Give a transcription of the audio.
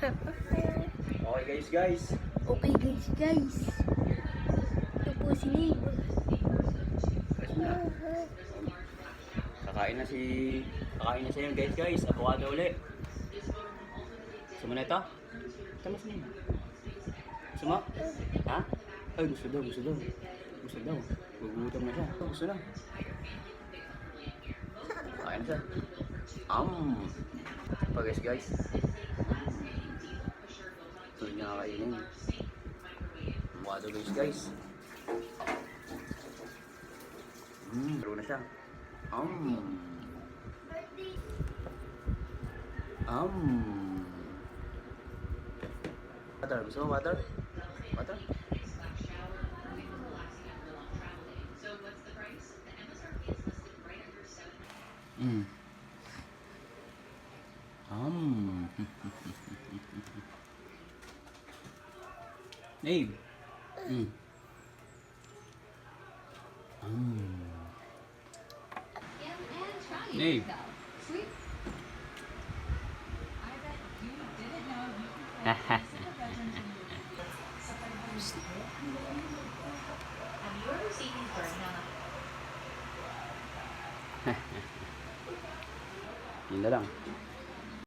Okay guys. Okay guys. Ito po si Nib. Kakain na siya yun guys. Avocado ulit. Gusto mo na ito? Ito mas name. Gusto mo? Ha? Ay gusto daw. Gugutom na siya. Gusto na. Kakain na siya. Pa guys. Ito niya kakainin. Avocado guys. Laro na siya. Water. Gusto mo water? Water? Nib. Nib. Yun na lang.